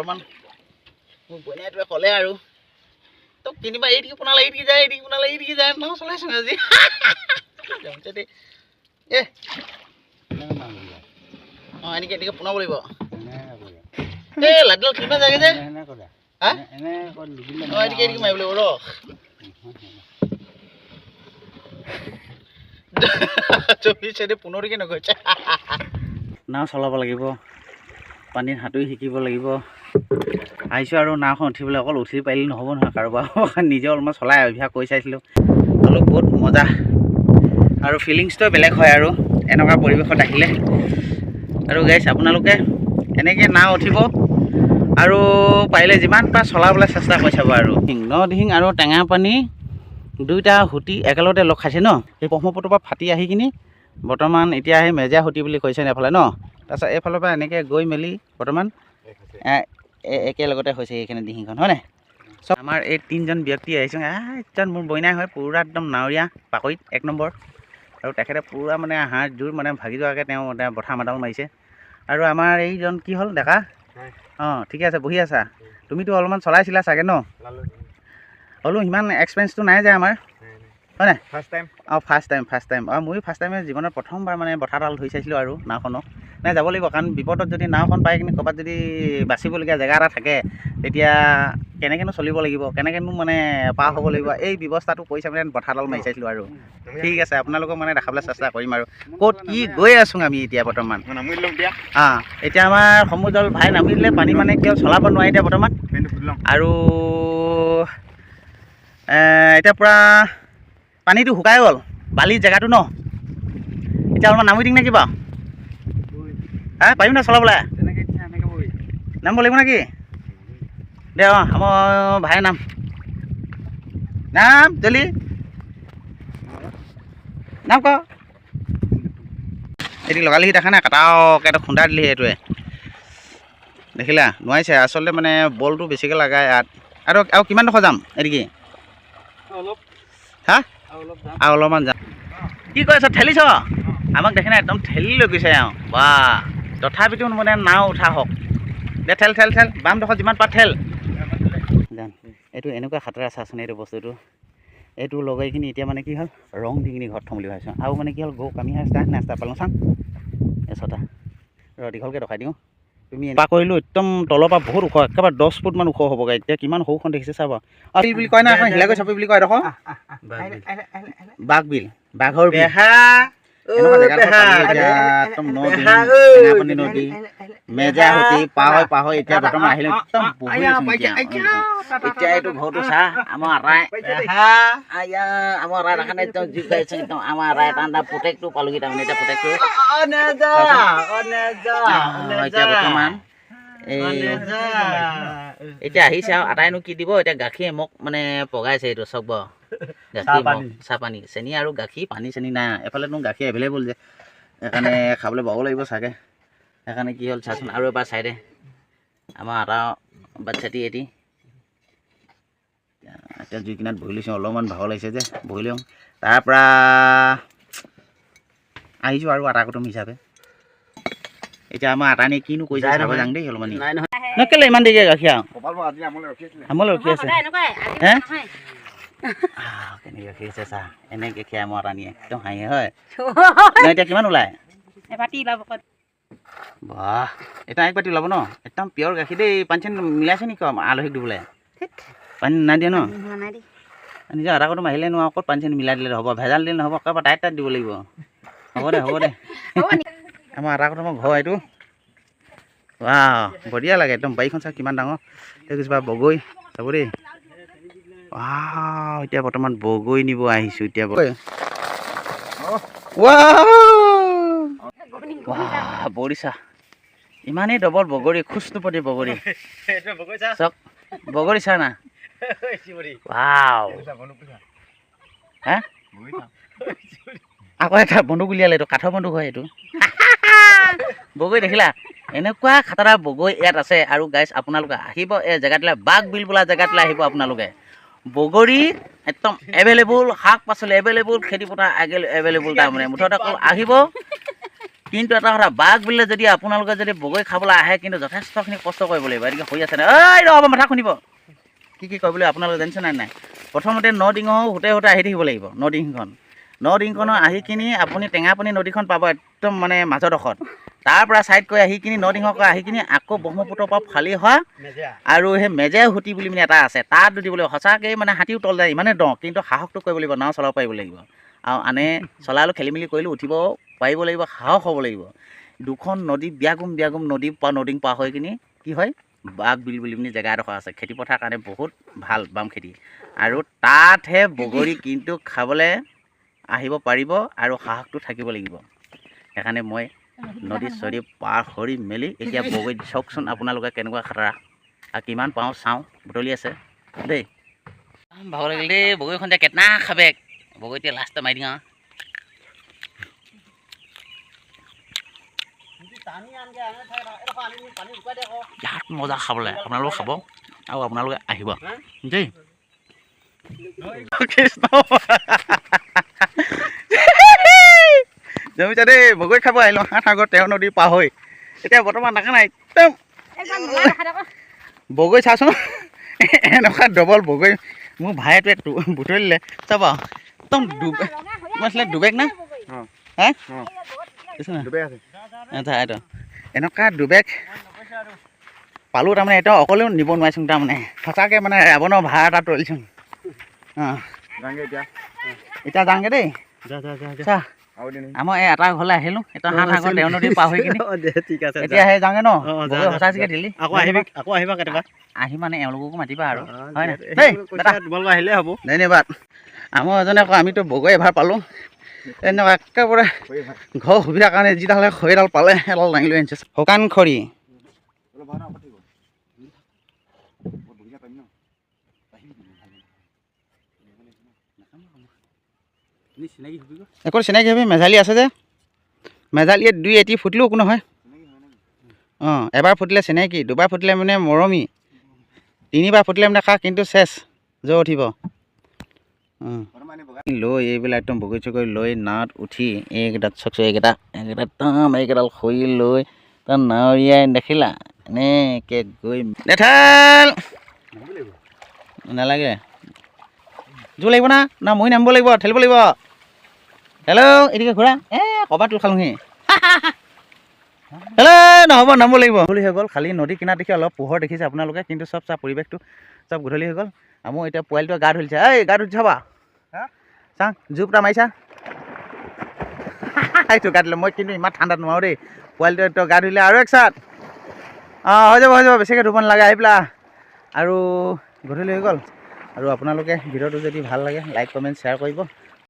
বৰ্তমান মোক বইনাইটোৱে ক'লে আৰু তোক তিনিবাৰ এইদিকে পোনালে এইদিকে যায় এইদিকে পোনালে এইদিকে যায় নাও চলাইছোঁ আজি দেই অঁ এনেকৈ এনেকৈ পোনাব লাগিব এই লাডুডাল কিমান যায়গৈ যে হা অঁ এদিকে এদিকে মাৰিব লাগিব ৰ চৌবিছ পোন্ধৰকে নগৈছে নাও চলাব লাগিব পানীত সাঁতুৰি শিকিব লাগিব আহিছোঁ আৰু নাওখন উঠিবলৈ অকল উঠি পাৰিলে নহ'ব নহয় কাৰোবাৰ নিজে অলপমান চলাই অভ্যাস কৰি চাইছিলোঁ অলপ বহুত মজা আৰু ফিলিংছটো বেলেগ হয় আৰু এনেকুৱা পৰিৱেশত আহিলে আৰু গাইছ আপোনালোকে এনেকৈ নাও উঠিব আৰু পাৰিলে যিমান পাৰ চলাবলৈ চেষ্টা কৰি চাব আৰু নদিহিং আৰু টেঙা পানী দুইটা সুঁতি একেলগতে লগ খাইছে ন সেই ব্ৰহ্মপুত্ৰৰ পৰা ফাটি আহি কিনি বৰ্তমান এতিয়া সেই মেজিয়া সুঁতি বুলি কৈছে এফালে ন তাৰপিছত এইফালৰ পৰা এনেকৈ গৈ মেলি বৰ্তমান একেলগতে হৈছে এইখিনি দিহিংখন হয় নাই চব আমাৰ এই তিনিজন ব্যক্তি আহিছোঁ একজন মোৰ বইনাই হয় পুৰা একদম নাৱৰীয়া পাকৈত 1 নম্বৰ আৰু তেখেতে পুৰা মানে হাড় জোৰ মানে ভাগি যোৱাকৈ তেওঁ বঠা মাডাল মাৰিছে আৰু আমাৰ এইজন কি হ'ল ডেকা অঁ ঠিকে আছে বহি আছা তুমিতো অলপমান চলাইছিলা চাগে ন হ'লেও সিমান এক্সপেৰিয়েঞ্চটো নাই যে আমাৰ হয় নাই ফাৰ্ষ্ট টাইম অঁ ময়ো ফাৰ্ষ্ট টাইমে জীৱনত প্ৰথমবাৰ মানে বঠাডাল ধৰি চাইছিলোঁ আৰু নাওখনক নাই যাব লাগিব কাৰণ বিপদত যদি নাওখন পাই কিনি ক'ৰবাত যদি বাচিবলগীয়া জেগা এটা থাকে তেতিয়া কেনেকৈনো চলিব লাগিব কেনেকৈনো মানে পাৰ হ'ব লাগিব এই ব্যৱস্থাটো কৰি চাই মানে বঠাডাল মাৰি চাইছিলোঁ আৰু ঠিক আছে আপোনালোকক মানে দেখাবলৈ চেষ্টা কৰিম আৰু ক'ত কি গৈ আছোঁ আমি এতিয়া বৰ্তমান এতিয়া আমাৰ সমুদ্ৰৰ ভাই নামি দিলে পানী মানে কিয় চলাব নোৱাৰি এতিয়া বৰ্তমান আৰু এতিয়া পূৰা পানীটো শুকাই গ'ল বালিৰ জেগাটো ন এতিয়া অলপমান নামি দিম নে কিবা হা পাৰিম না চলাবলৈ নামিব লাগিব নেকি দে অঁ আমাৰ ভাই নাম জলি নাম ক এটি লগালিহি দেখা নাই কাটাওকৈ এটা খুন্দা দিলিহি এইটোৱে দেখিলা নোৱাৰিছে আচলতে মানে বলটো বেছিকৈ লগাই ইয়াত আৰু কিমানডোখৰ যাম এদিকে হা আৰু অলপমান যাম কি কৈ আছ ঠেলিছ আমাক দেখি নাই একদম ঠেলি লৈ গৈছে আৰু বা তথাপিতো মানে নাও উঠা হওক দে ঠেল বামডোখৰ যিমান পাৰ ঠেল জান এইটো এনেকুৱা খাতৰা চাচোন এইটো বস্তুটো এইটো লগাই কিনি এতিয়া মানে কি হ'ল ৰং দি কিনি ঘৰত থ'ম বুলি ভাবিছোঁ আৰু মানে কি হ'ল গৌ কামি নাস্তা পালোঁ চাম এই ছটা দীঘলকৈ ৰখাই দিওঁ তুমি এনেকুৱা কৰিলোঁ একদম তলৰ পৰা বহুত ওখ একেবাৰে 10 ফুটমান ওখ হ'বগৈ এতিয়া কিমান সৰুখন দেখিছে চাবা বিল বুলি কয় না এখন হিলাগৈ চাপি বুলি কয় দেখোন বাঘ বিল বাঘৰ বেহা একদম নদী মেজা সুঁতি পাহৈ এতিয়া বৰ্তমান আহিলোঁ একদম বহি এতিয়া এইটো ঘৰটো চাহ আমাৰ আৰাই দেখানে একদম যি গাইছে একদম আমাৰ আৰাই এটা প্ৰটেক্টটো পালোঁগৈ তাৰমানে এতিয়া প্ৰটেক্টটো এতিয়া বৰ্তমান এতিয়া আহিছে আৰু আটাইনো কি দিব এতিয়া গাখীৰ মোক মানে পগাইছে এইটো চব গাখীৰ চাহপানী চেনি আৰু গাখীৰ পানী চেনি নাই এফালেতো গাখীৰ এভেইলেবল যে সেইকাৰণে খাবলৈ পাব লাগিব চাগে সেইকাৰণে কি হ'ল চাচোন আৰু এবাৰ চাইডে আমাৰ আটা বাচ্ছাটি এটি এতিয়া জুই কিনাৰত বহি লৈছোঁ অলপমান ভাগৰ লাগিছে যে বহি লওঁ তাৰপৰা আহিছোঁ আৰু আটা কুটুম হিচাপে এতিয়া আমাৰ আটা নি কিনো কৰিছে চাব যাওঁ দেই অলপমান কেলে ইমান দেৰিকৈ গাখীৰ আমলৈ ৰখি আছে হে কেনেকৈ গাখীৰ আছে চাহ এনেকৈ খীৰাই মই আটা নিয়ে একদম হাঁহি হয় এতিয়া কিমান ওলায় বাহ এতিয়া এক বাতি ওলাব ন একদম পিয়ৰ গাখীৰ দেই পানী চানী মিলাইছে নেকি আলহীক দিবলৈ পানী নাই দিয়ে ন নিজৰ আটা কুটুম আহিলে নোৱাৰো ক'ত পানী চানী মিলাই দিলে হ'ব ভেজাল দিলে নহ'ব একেবাৰে টাইট দিব লাগিব হ'ব দে আমাৰ আটা কুটুমৰ ঘৰ এইটো বঢ়িয়া লাগে একদম বাৰীখন চাওক কিমান ডাঙৰ দেখিছোঁ বগৰী চাব দেই এতিয়া বৰ্তমান বগৰী নিব আহিছোঁ এতিয়া বগৰী চাহ ইমানেই ডবল বগৰী খোজটোপতি বগৰী চাওক বগৰী চাহ না হে আকৌ এটা বন্দুক উলিয়ালে এইটো কাঠৰ বন্দুক হয় এইটো বগৰী দেখিলা এনেকুৱা খাতৰা বগৰী ইয়াত আছে আৰু গাইছ আপোনালোকে আহিব এই জেগাটোলৈ বাঘ বিল বোলা জেগাটোলৈ আহিব আপোনালোকে বগৰী একদম এভেইলেবল শাক পাচলি এভেইলেবল খেতি পথাৰ এভেইলেবল তাৰমানে মুঠতে আহিব কিন্তু এটা কথা বাঘ বুলিলে যদি আপোনালোকে যদি বগৰী খাবলৈ আহে কিন্তু যথেষ্টখিনি কষ্ট কৰিব লাগিব এদিকে হৈ আছে নে ঐ ৰ'ব মাথা শুনিব কি কৰিবলৈ আপোনালোকে জানিছে নাই প্ৰথমতে নদিঙো হোতে আহি থাকিব লাগিব নদিংখনৰ আহি কিনি আপুনি টেঙাপানী নদীখন পাব একদম মানে মাজৰডোখৰত তাৰ পৰা ছাইড কৰি আহি কিনি নদিঙকৈ আহি কিনি আকৌ ব্ৰহ্মপুত্ৰৰ পৰা ফালি হোৱা আৰু সেই মেজে হুটি বুলি মানে এটা আছে তাত দিব লাগিব সঁচাকৈ মানে হাতীও তল যায় ইমানে দ কিন্তু সাহসটো কৰিব লাগিব নাও চলাব পাৰিব লাগিব আৰু আনে চলালোঁ খেলি মেলি কৰিলোঁ উঠিব পাৰিব লাগিব সাহস হ'ব লাগিব দুখন নদী বিয়াগুম নদী নদীং পাৰ হৈ কিনি কি হয় বাঘ বিল বুলি পিনি জেগা এডোখৰ আছে খেতি পথাৰৰ কাৰণে বহুত ভাল বাম খেতি আৰু তাতহে বগৰী কিন্তু খাবলৈ আহিব পাৰিব আৰু সাহসটো থাকিব লাগিব সেইকাৰণে মই নদী চদী পাৰ কৰি মেলি এতিয়া বগৰী চাওকচোন আপোনালোকে কেনেকুৱা খাতৰা আৰু কিমান পাওঁ চাওঁ বুটলি আছে দেই ভাগ লাগিল দেই বগৰীখন এতিয়া কেটনা খাবে বগৰী এতিয়া লাষ্ট মাৰি দিওঁ ইয়াত মজা খাবলৈ আপোনালোকে খাব আৰু আপোনালোকে আহিব দেই কৃষ্ণ জমিছা দেই বগৰী খাব আহিলোঁ হাত আগত তেওঁ নদী পাৰ হৈ এতিয়া বৰ্তমান দেখা নাই একদম বগৰী চাচোন এনেকুৱা ডবল বগৰী মোৰ ভাইটোৱে বুটলিলে চাব একদম আছিলে দুবেগ না হা এনেকুৱা দুবেগ পালোঁ তাৰমানে এতিয়া অকলেও নিব নোৱাৰিছোঁ তাৰমানে সঁচাকৈ মানে ৰাৱণৰ ভাড়া এটা তলিছোঁ অঁ এতিয়া যাওঁগৈ দেই চা আমাৰ এই এটা ঘৰলৈ আহিলোঁ এটা হাত আগত তেওঁ নদী পাৰ হৈ কিনি এতিয়া সেই যাওঁগৈ ন সঁচাচিকে দিলি আকৌ আহিবা কেতিয়াবা আহি মানে এওঁলোককো মাতিবা আৰু হয় নাই দেই তোমালোক আহিলে হ'ব ধন্যবাদ আমাৰ এজনে আকৌ আমিতো বগৰী এবাৰ পালোঁ এনেকুৱা একেবাৰে ঘৰ সুবিধাৰ কাৰণে যিডাল খৰিডাল পালে এডাল দাঙি লৈ আনিছে শুকান খৰি একো চিনাকি হবি মেজালি আছে যে মেজালিয়ে দুই এটি ফুটিলেও একো নহয় অঁ এবাৰ ফুটিলে চিনাকি দুবাৰ ফুটিলে মানে মৰমি তিনিবাৰ ফুটিলে মানে খা কিন্তু চেচ জ্বৰ উঠিব লৈ এইবিলাক একদম বগৰী চগৰী লৈ নাৱত উঠি এইকেইটাত চকচো এইকেইডাল খৰি লৈ তাত নাৱৰীয়াই দেখিলা এনেকৈ গৈ দেঠাল নালাগে জোৰ লাগিব না মই নামিব লাগিব ঠেলিব লাগিব হেল্ল' এদিকে ঘূৰা ক'ৰবাত তোল খালোঁহি হেল্ল' নহ'ব নামিব লাগিব গধূলি হৈ গ'ল খালি নদী কিনাৰত দেখি অলপ পোহৰ দেখিছে আপোনালোকে কিন্তু চব চা পৰিৱেশটো চব গধূলি হৈ গ'ল আৰু মোৰ এতিয়া পোৱালিটোৱে গা ধুলিছে এই গা ধুলি চাবা চাওঁ জোপ এটা মাৰিছা এইটো গা ধুলে মই কিন্তু ইমান ঠাণ্ডাত নোৱাৰোঁ দেই পোৱালিটোৱে গা ধুলে আৰু এক চাট অঁ হৈ যাব বেছিকৈ ধুব নালাগে আহি পেলা আৰু গধূলি হৈ গ'ল আৰু আপোনালোকে ভিডিঅ'টো যদি ভাল লাগে লাইক কমেণ্ট শ্বেয়াৰ কৰিব